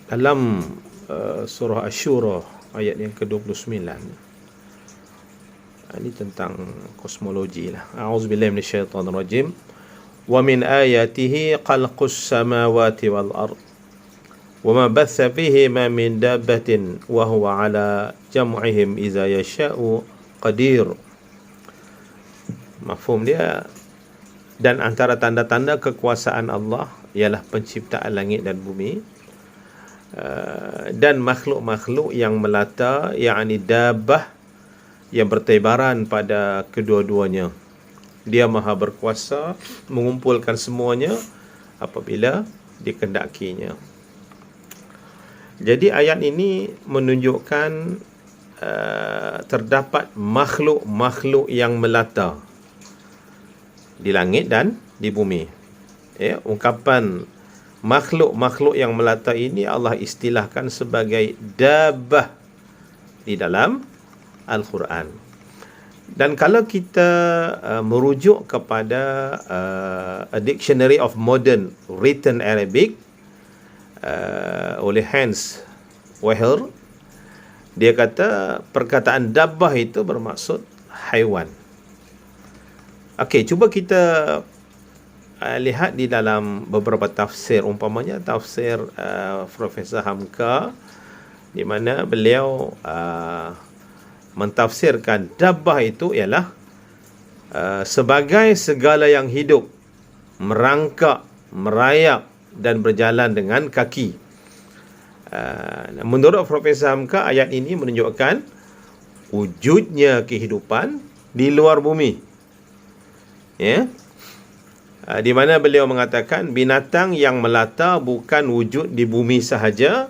dalam surah Asy-Syura ayat yang ke-29. Ini tentang kosmologi lah. A'udzubillahi minasyaitonirrajim. Wa min ayatihi khalqus samawati wal ard wa ma batha fihima min dabbatin wa huwa ala jam'ihim idza yasha'u qadir. Mafhum dia. Dan antara tanda-tanda kekuasaan Allah ialah penciptaan langit dan bumi, dan makhluk-makhluk yang melata, yakni dabbah yang bertebaran pada kedua-duanya. Dia maha berkuasa mengumpulkan semuanya apabila dikehendakinya. Jadi ayat ini menunjukkan terdapat makhluk-makhluk yang melata di langit dan di bumi. Ya, ungkapan makhluk-makhluk yang melata ini Allah istilahkan sebagai dabbah di dalam Al-Quran. Dan kalau kita merujuk kepada A Dictionary of Modern Written Arabic oleh Hans Weher, dia kata perkataan dabbah itu bermaksud haiwan. Okey, cuba kita lihat di dalam beberapa tafsir, umpamanya tafsir Profesor Hamka, di mana beliau mentafsirkan dabbah itu ialah sebagai segala yang hidup, merangkak, merayap dan berjalan dengan kaki. Menurut Profesor Hamka, ayat ini menunjukkan wujudnya kehidupan di luar bumi. Ya, di mana beliau mengatakan binatang yang melata bukan wujud di bumi sahaja,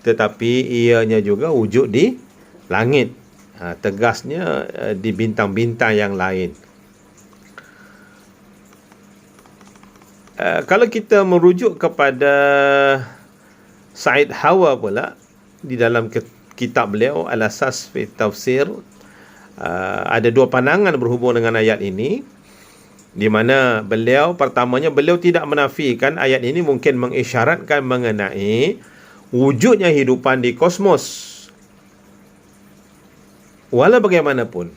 tetapi ianya juga wujud di langit. Tegasnya di bintang-bintang yang lain. Kalau kita merujuk kepada Said Hawa pula, di dalam kitab beliau Al-Asas fi Tafsir, ada dua pandangan berhubung dengan ayat ini, di mana pertamanya beliau tidak menafikan ayat ini mungkin mengisyaratkan mengenai wujudnya hidupan di kosmos. Walau bagaimanapun,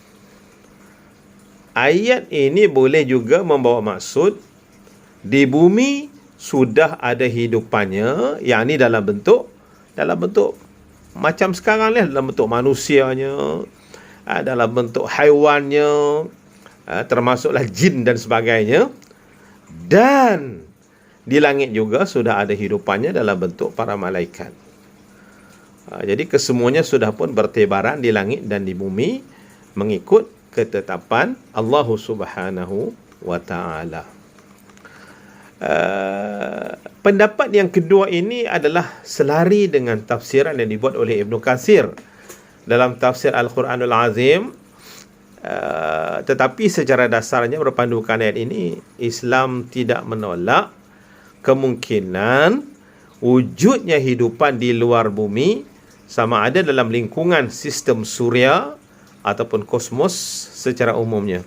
ayat ini boleh juga membawa maksud di bumi sudah ada hidupannya, yakni dalam bentuk macam sekarang ni, dalam bentuk manusianya, dalam bentuk haiwannya, termasuklah jin dan sebagainya. Dan di langit juga sudah ada hidupannya dalam bentuk para malaikat. Jadi kesemuanya sudah pun bertebaran di langit dan di bumi mengikut ketetapan Allah Subhanahu wa ta'ala. Pendapat yang kedua ini adalah selari dengan tafsiran yang dibuat oleh Ibn Katsir dalam tafsir Al-Quranul Azim. Tetapi secara dasarnya berpandukan ayat ini, Islam tidak menolak kemungkinan wujudnya hidupan di luar bumi, sama ada dalam lingkungan sistem suria ataupun kosmos secara umumnya.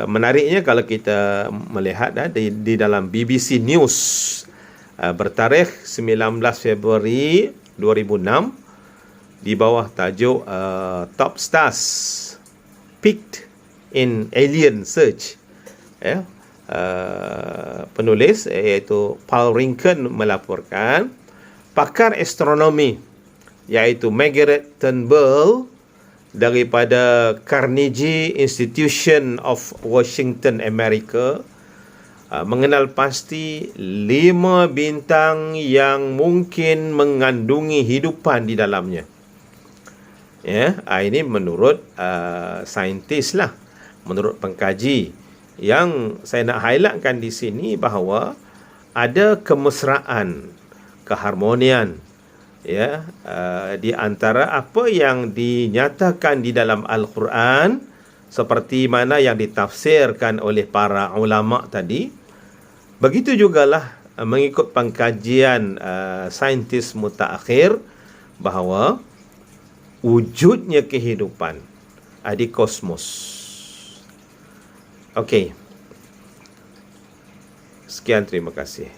Menariknya kalau kita melihat di dalam BBC News bertarikh 19 Februari 2006, di bawah tajuk Top Stars Picked in Alien Search, penulis iaitu Paul Rinken melaporkan pakar astronomi iaitu Margaret Turnbull daripada Carnegie Institution of Washington, Amerika, mengenal pasti 5 bintang yang mungkin mengandungi hidupan di dalamnya. Ya, ini menurut saintis lah, menurut pengkaji. Yang saya nak highlightkan di sini bahawa ada kemesraan, keharmonian, ya, di antara apa yang dinyatakan di dalam Al-Quran seperti mana yang ditafsirkan oleh para ulama tadi. Begitu jugalah mengikut pengkajian saintis mutaakhir bahawa wujudnya kehidupan di kosmos. Okey. Sekian, terima kasih.